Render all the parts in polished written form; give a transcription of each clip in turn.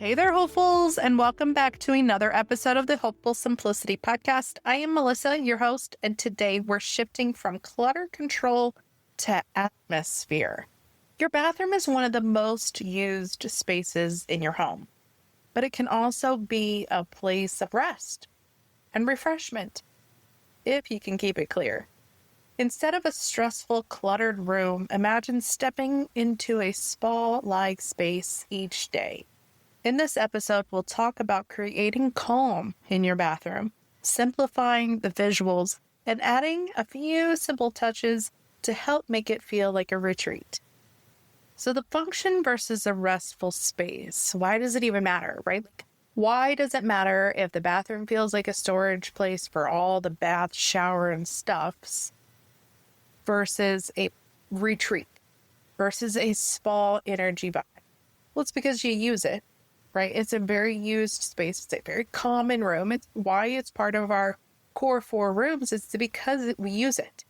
Hey there, hopefuls, and welcome back to another episode of the Hopeful Simplicity Podcast. I am Melissa, your host, and today we're shifting from clutter control to atmosphere. Your bathroom is one of the most used spaces in your home, but it can also be a place of rest and refreshment if you can keep it clear. Instead of a stressful, cluttered room, imagine stepping into a spa-like space each day. In this episode, we'll talk about creating calm in your bathroom, simplifying the visuals, and adding a few simple touches to help make it feel like a retreat. So the function versus a restful space, why does it even matter, right? Why does it matter if the bathroom feels like a storage place for all the bath, shower, and stuffs versus a retreat, versus a spa energy vibe? Well, it's because you use it. Right? It's a very used space. It's a very common room. It's why it's part of our core 4 rooms. It's because we use it.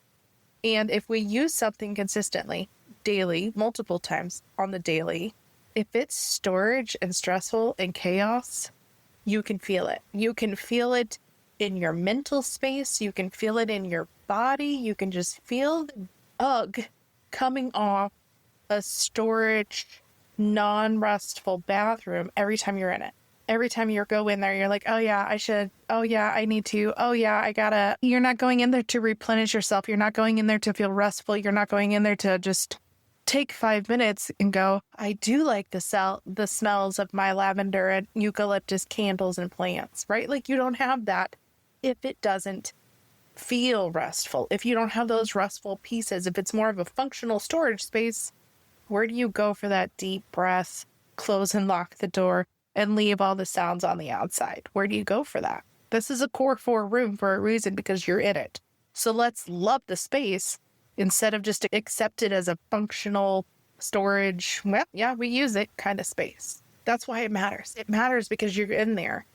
And if we use something consistently, daily, multiple times on the daily, if it's storage and stressful and chaos, you can feel it. You can feel it in your mental space. You can feel it in your body. You can just feel the ugh coming off a storage non-restful bathroom every time you're in it. Every time you go in there, you're like, oh yeah, I should. Oh yeah, I need to. Oh yeah, I gotta. You're not going in there to replenish yourself. You're not going in there to feel restful. You're not going in there to just take 5 minutes and go, I do like the smells of my lavender and eucalyptus candles and plants, right? Like you don't have that if it doesn't feel restful. If you don't have those restful pieces, if it's more of a functional storage space, where do you go for that deep breath, close and lock the door, and leave all the sounds on the outside? Where do you go for that? This is a core 4 room for a reason because you're in it. So let's love the space instead of just accept it as a functional storage, well, yeah, we use it kind of space. That's why it matters. It matters because you're in there.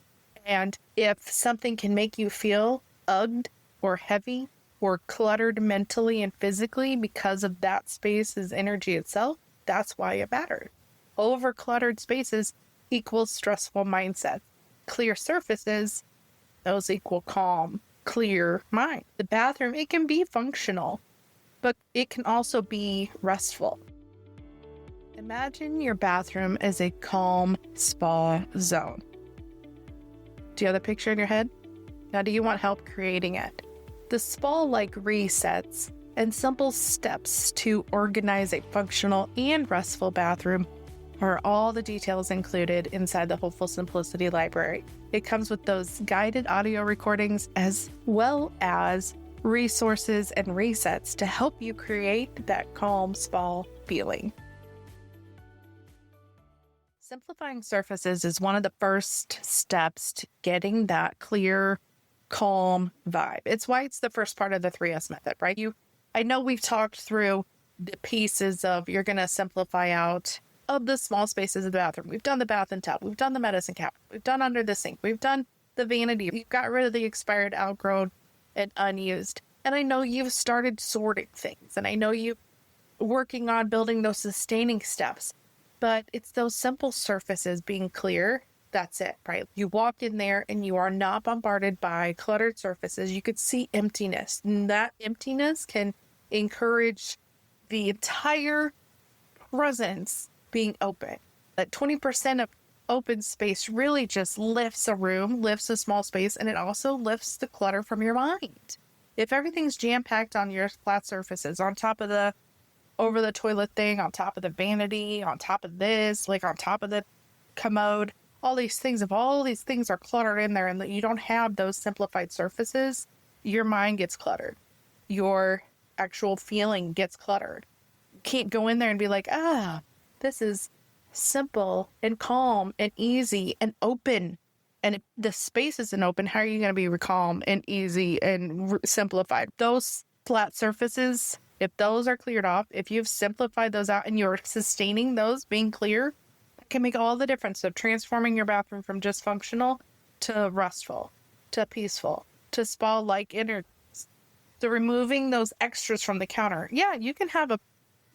And if something can make you feel ugged or heavy or cluttered mentally and physically because of that space's energy itself, that's why it matters. Over-cluttered spaces equals stressful mindset. Clear surfaces, those equal calm, clear mind. The bathroom, it can be functional, but it can also be restful. Imagine your bathroom as a calm spa zone. Do you have the picture in your head? Now, do you want help creating it? The spa-like resets and simple steps to organize a functional and restful bathroom are all the details included inside the Hopeful Simplicity Library. It comes with those guided audio recordings as well as resources and resets to help you create that calm spa feeling. Simplifying surfaces is one of the first steps to getting that clear, calm vibe. It's why it's the first part of the 3S method, right? I know we've talked through the pieces of you're going to simplify out of the small spaces of the bathroom. We've done the bath and tub. We've done the medicine cabinet. We've done under the sink. We've done the vanity. We've got rid of the expired, outgrown, and unused. And I know you've started sorting things. And I know you're working on building those sustaining steps. But it's those simple surfaces being clear. That's it, right? You walk in there and you are not bombarded by cluttered surfaces. You could see emptiness. And that emptiness can encourage the entire presence being open. That 20% of open space really just lifts a room, lifts a small space, and it also lifts the clutter from your mind. If everything's jam-packed on your flat surfaces, on top of the over the toilet thing, on top of the vanity, on top of this, like on top of the commode, all these things, if all these things are cluttered in there and that you don't have those simplified surfaces, your mind gets cluttered. Your actual feeling gets cluttered. You can't go in there and be like, this is simple and calm and easy and open. And if the space isn't open, how are you going to be calm and easy and simplified? Those flat surfaces, if those are cleared off, if you've simplified those out and you're sustaining those being clear, can make all the difference of transforming your bathroom from just functional to restful, to peaceful, to spa-like energies. So removing those extras from the counter. Yeah, you can have a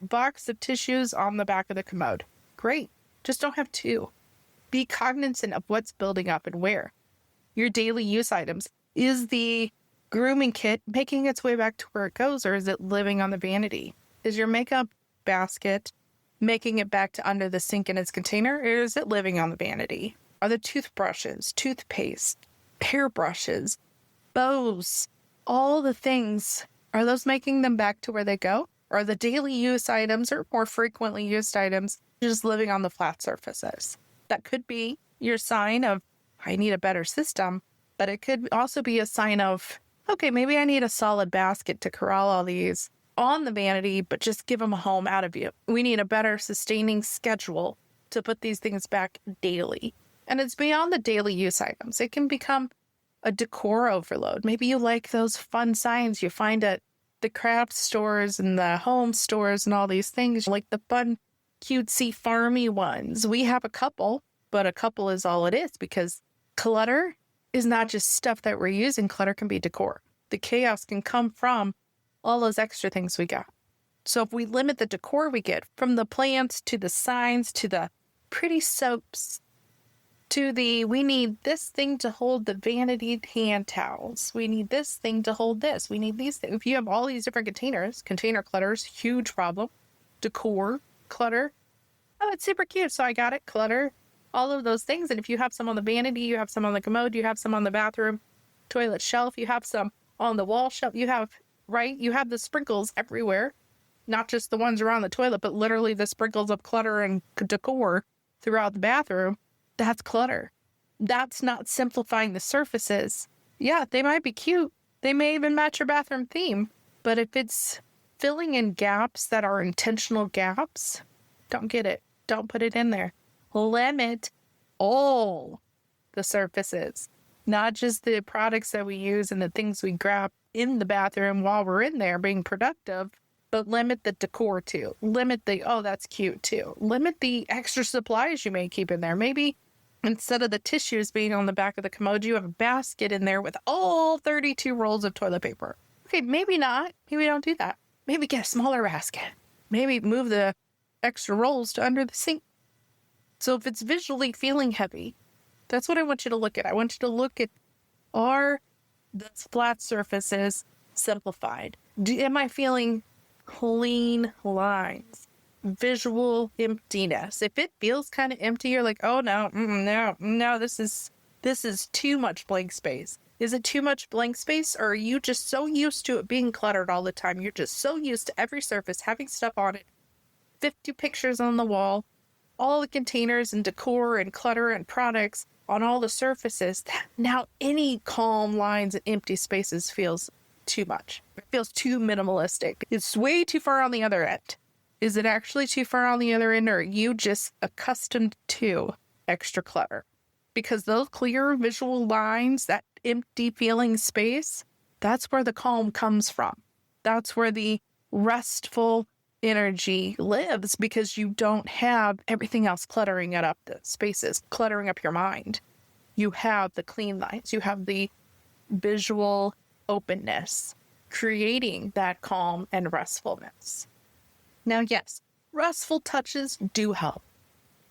box of tissues on the back of the commode. Great. Just don't have 2. Be cognizant of what's building up and where. Your daily use items. Is the grooming kit making its way back to where it goes, or is it living on the vanity? Is your makeup basket making it back to under the sink in its container, or is it living on the vanity? Are the toothbrushes, toothpaste, hairbrushes, bows, all the things, are those making them back to where they go? Or are the daily use items or more frequently used items just living on the flat surfaces? That could be your sign of, I need a better system, but it could also be a sign of, okay, maybe I need a solid basket to corral all these on the vanity, but just give them a home out of view. We need a better sustaining schedule to put these things back daily. And it's beyond the daily use items. It can become a decor overload. Maybe you like those fun signs you find at the craft stores and the home stores and all these things, like the fun, cutesy, farmy ones. We have a couple, but a couple is all it is, because clutter is not just stuff that we're using. Clutter can be decor. The chaos can come from all those extra things we got. So if we limit the decor we get, from the plants to the signs to the pretty soaps to the, we need this thing to hold the vanity hand towels. We need this thing to hold this. We need these things. If you have all these different containers, container clutter is a huge problem. Decor clutter. Oh, it's super cute. So I got it. Clutter. All of those things. And if you have some on the vanity, you have some on the commode, you have some on the bathroom toilet shelf, you have some on the wall shelf, you have, right? You have the sprinkles everywhere, not just the ones around the toilet, but literally the sprinkles of clutter and decor throughout the bathroom. That's clutter. That's not simplifying the surfaces. Yeah, they might be cute. They may even match your bathroom theme. But if it's filling in gaps that are intentional gaps, don't get it. Don't put it in there. Limit all the surfaces, not just the products that we use and the things we grab in the bathroom while we're in there being productive, but limit the decor too. Limit the, oh, that's cute too. Limit the extra supplies you may keep in there. Maybe instead of the tissues being on the back of the commode, you have a basket in there with all 32 rolls of toilet paper. Okay, maybe not. Maybe don't do that. Maybe get a smaller basket. Maybe move the extra rolls to under the sink. So if it's visually feeling heavy, that's what I want you to look at. I want you to look at, are the flat surfaces simplified? Am I feeling clean lines? Visual emptiness. If it feels kind of empty, you're like, oh no, no, this is too much blank space. Is it too much blank space, or are you just so used to it being cluttered all the time? You're just so used to every surface having stuff on it, 50 pictures on the wall, all the containers and decor and clutter and products on all the surfaces, that now any calm lines and empty spaces feels too much. It feels too minimalistic. It's way too far on the other end. Is it actually too far on the other end, or are you just accustomed to extra clutter? Because those clear visual lines, that empty feeling space, that's where the calm comes from. That's where the restful energy lives, because you don't have everything else cluttering it up, the spaces, cluttering up your mind. You have the clean lines. You have the visual openness, creating that calm and restfulness. Now, yes, restful touches do help.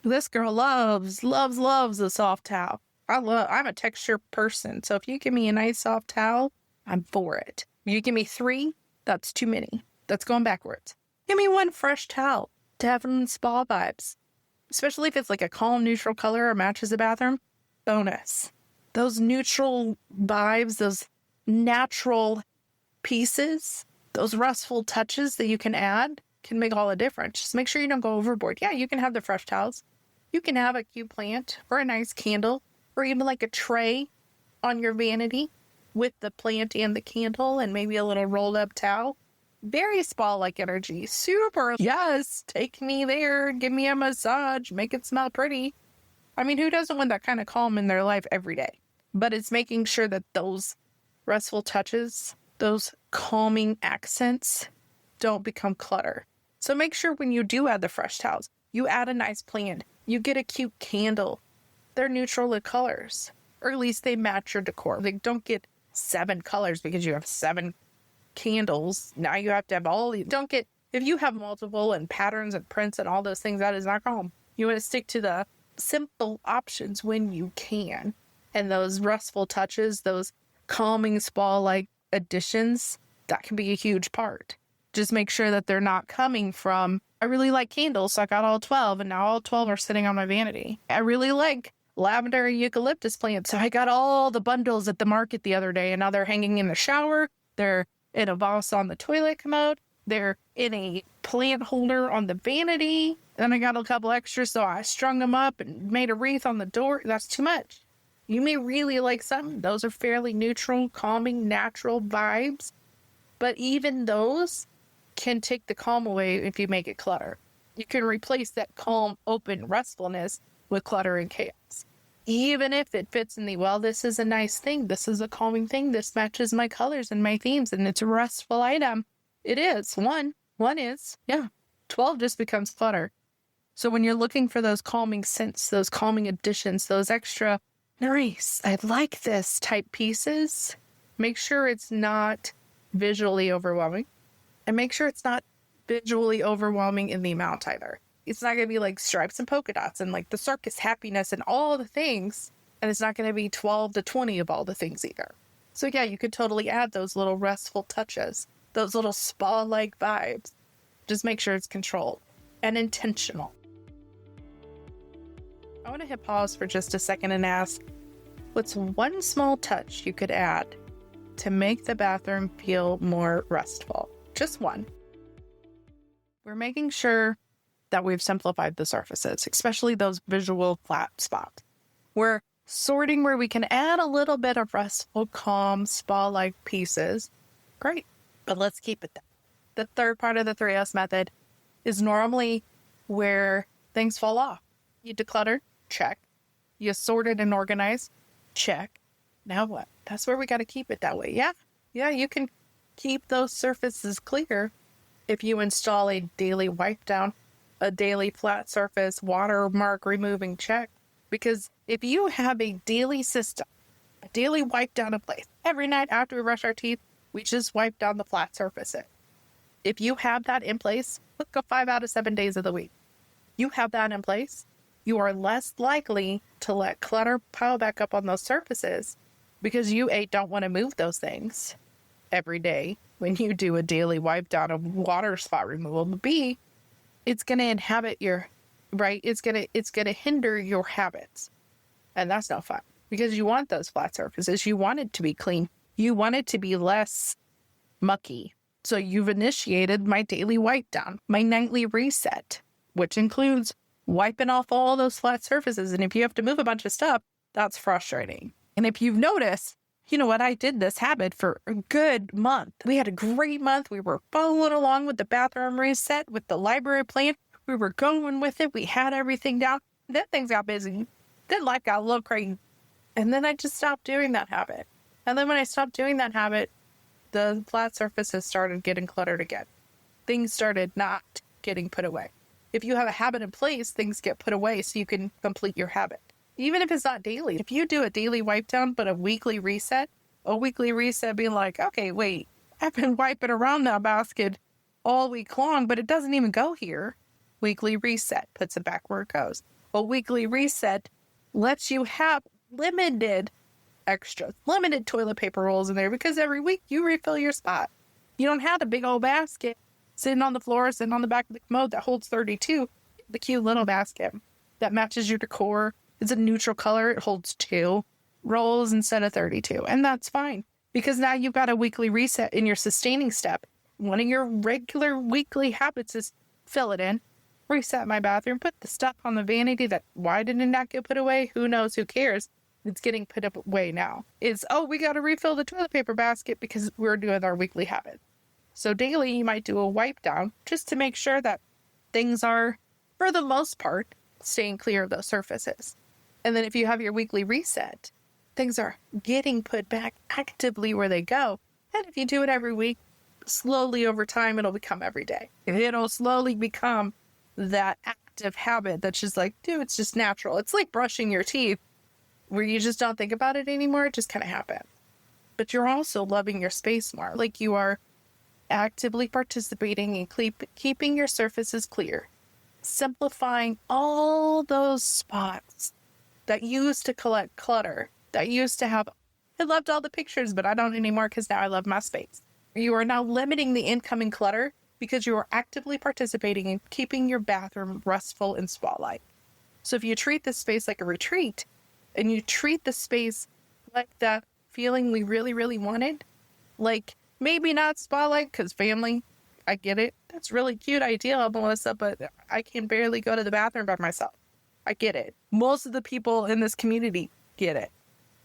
This girl loves a soft towel. I'm a texture person. So if you give me a nice soft towel, I'm for it. If you give me 3, that's too many. That's going backwards. Give me 1 fresh towel to have in spa vibes. Especially if it's like a calm, neutral color or matches the bathroom. Bonus. Those neutral vibes, those natural pieces, those restful touches that you can add can make all the difference. Just make sure you don't go overboard. Yeah, you can have the fresh towels. You can have a cute plant or a nice candle or even like a tray on your vanity with the plant and the candle and maybe a little rolled up towel. Very spa-like energy. Super. Yes, take me there. Give me a massage. Make it smell pretty. I mean, who doesn't want that kind of calm in their life every day? But it's making sure that those restful touches, those calming accents don't become clutter. So make sure when you do add the fresh towels, you add a nice plant. You get a cute candle. They're neutral in colors, or at least they match your decor. Like, don't get 7 colors because you have 7 candles. Now you have to have all these. Don't get, if you have multiple and patterns and prints and all those things, that is not calm. You want to stick to the simple options when you can. And those restful touches, those calming spa-like additions, that can be a huge part. Just make sure that they're not coming from, I really like candles, so I got all 12, and now all 12 are sitting on my vanity. I really like lavender and eucalyptus plants, so I got all the bundles at the market the other day, and now they're hanging in the shower, they're in a vase on the toilet commode, they're in a plant holder on the vanity, then I got a couple extras, so I strung them up and made a wreath on the door. That's too much. You may really like some. Those are fairly neutral, calming, natural vibes. But even those can take the calm away if you make it clutter. You can replace that calm, open restfulness with clutter and chaos. Even if it fits in the, well, this is a nice thing. This is a calming thing. This matches my colors and my themes, and it's a restful item. It is. One is. Yeah. 12 just becomes clutter. So when you're looking for those calming scents, those calming additions, those extra, nice, I like this type pieces, make sure it's not visually overwhelming. And make sure it's not visually overwhelming in the amount either. It's not going to be like stripes and polka dots and like the circus happiness and all the things. And it's not going to be 12 to 20 of all the things either. So yeah, you could totally add those little restful touches, those little spa-like vibes. Just make sure it's controlled and intentional. I want to hit pause for just a second and ask, what's one small touch you could add to make the bathroom feel more restful? Just one. We're making sure that we've simplified the surfaces, especially those visual flat spots. We're sorting where we can add a little bit of restful, calm, spa-like pieces. Great, but let's keep it there. The third part of the 3S method is normally where things fall off. You declutter, check. You sort it and organize, check. Now what? That's where we got to keep it that way. Yeah, you can keep those surfaces clear if you install a daily wipe down, a daily flat surface, watermark removing check. Because if you have a daily system, a daily wipe down in place, every night after we brush our teeth, we just wipe down the flat surfaces. If you have that in place, look at 5 out of 7 days of the week. You have that in place, you are less likely to let clutter pile back up on those surfaces because you, A, don't want to move those things every day when you do a daily wipe down of water spot removal. But B, it's going to inhabit your, right? It's going to hinder your habits. And that's no fun because you want those flat surfaces. You want it to be clean. You want it to be less mucky. So you've initiated my daily wipe down, my nightly reset, which includes wiping off all those flat surfaces. And if you have to move a bunch of stuff, that's frustrating. And if you've noticed, you know what, I did this habit for a good month. We had a great month. We were following along with the bathroom reset, with the library plan. We were going with it. We had everything down. Then things got busy. Then life got a little crazy. And then I just stopped doing that habit. And then when I stopped doing that habit, the flat surfaces started getting cluttered again. Things started not getting put away. If you have a habit in place, things get put away so you can complete your habit. Even if it's not daily, if you do a daily wipe down, but a weekly reset being like, okay, wait, I've been wiping around that basket all week long, but it doesn't even go here. Weekly reset puts it back where it goes. A weekly reset lets you have limited extras, limited toilet paper rolls in there because every week you refill your spot. You don't have a big old basket sitting on the floor, sitting on the back of the commode that holds 32. The cute little basket that matches your decor. It's a neutral color. It holds 2 rolls instead of 32. And that's fine because now you've got a weekly reset in your sustaining step. One of your regular weekly habits is fill it in, reset my bathroom, put the stuff on the vanity that why did it not get put away? Who knows? Who cares? It's getting put away now. It's, we got to refill the toilet paper basket because we're doing our weekly habit. So daily, you might do a wipe down just to make sure that things are, for the most part, staying clear of those surfaces. And then if you have your weekly reset, things are getting put back actively where they go. And if you do it every week, slowly over time, it'll become every day. It'll slowly become that active habit that's just like, dude, it's just natural. It's like brushing your teeth where you just don't think about it anymore. It just kind of happens. But you're also loving your space more. Like you are actively participating in keeping your surfaces clear, simplifying all those spots that used to collect clutter, that used to have, I loved all the pictures, but I don't anymore because now I love my space. You are now limiting the incoming clutter because you are actively participating in keeping your bathroom restful and spa-like. So if you treat this space like a retreat, and you treat the space like that feeling we really, really wanted, like maybe not spa-like because family, I get it. That's really cute idea, Melissa, but I can barely go to the bathroom by myself. I get it. Most of the people in this community get it.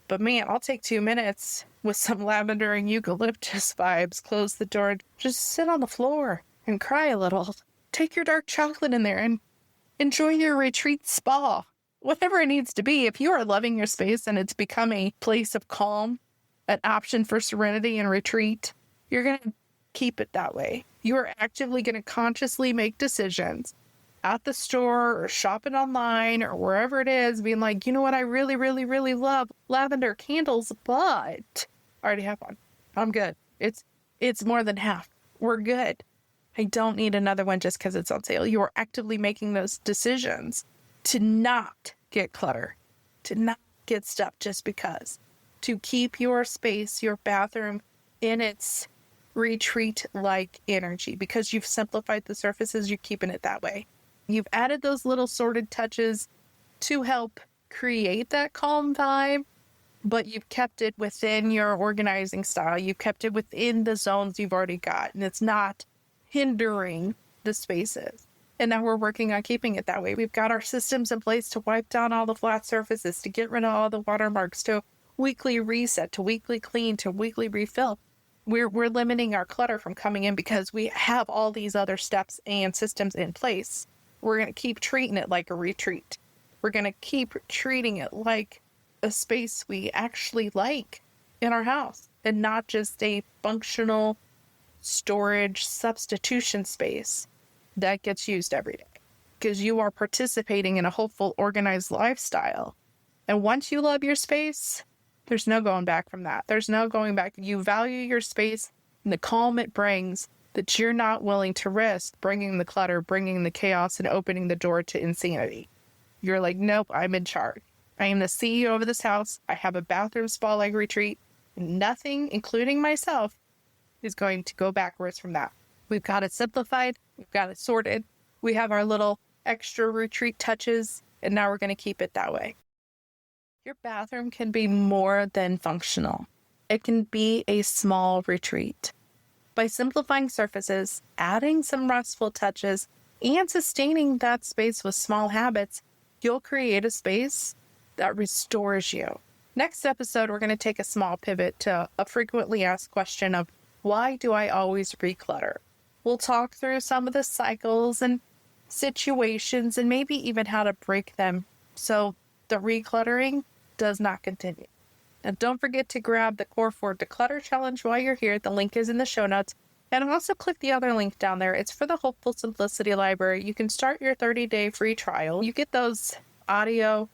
But man, I'll take 2 minutes with some lavender and eucalyptus vibes, close the door, just sit on the floor and cry a little. Take your dark chocolate in there and enjoy your retreat spa. Whatever it needs to be, if you are loving your space and it's become a place of calm, an option for serenity and retreat, you're going to keep it that way. You are actively going to consciously make decisions at the store or shopping online or wherever it is, being like, you know what, I really, really, really love lavender candles, but I already have one. I'm good. It's more than half. We're good. I don't need another one just because it's on sale. You are actively making those decisions to not get clutter, to not get stuff just because, to keep your space, your bathroom in its retreat-like energy. Because you've simplified the surfaces, you're keeping it that way. You've added those little sorted touches to help create that calm vibe, but you've kept it within your organizing style. You've kept it within the zones you've already got, and it's not hindering the spaces. And now we're working on keeping it that way. We've got our systems in place to wipe down all the flat surfaces, to get rid of all the watermarks, to weekly reset, to weekly clean, to weekly refill. We're limiting our clutter from coming in because we have all these other steps and systems in place. We're going to keep treating it like a retreat. We're going to keep treating it like a space we actually like in our house and not just a functional storage substitution space that gets used every day. Because you are participating in a hopeful, organized lifestyle. And once you love your space, there's no going back from that. There's no going back. You value your space and the calm it brings, that you're not willing to risk bringing the clutter, bringing the chaos, and opening the door to insanity. You're like, nope, I'm in charge. I am the CEO of this house. I have a bathroom spa-like retreat. And nothing, including myself, is going to go backwards from that. We've got it simplified. We've got it sorted. We have our little extra retreat touches, and now we're going to keep it that way. Your bathroom can be more than functional. It can be a small retreat. By simplifying surfaces, adding some restful touches, and sustaining that space with small habits, you'll create a space that restores you. Next episode, we're going to take a small pivot to a frequently asked question of, why do I always reclutter? We'll talk through some of the cycles and situations and maybe even how to break them so the recluttering does not continue. And don't forget to grab the Core 4 Declutter Challenge while you're here. The link is in the show notes. And also click the other link down there. It's for the Hopeful Simplicity Library. You can start your 30-day free trial. You get those audio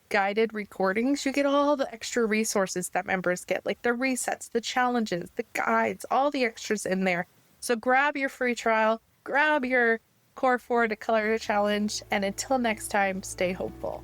guided recordings. You get all the extra resources that members get, like the resets, the challenges, the guides, all the extras in there. So grab your free trial, grab your Core 4 Declutter Challenge, and until next time, stay hopeful.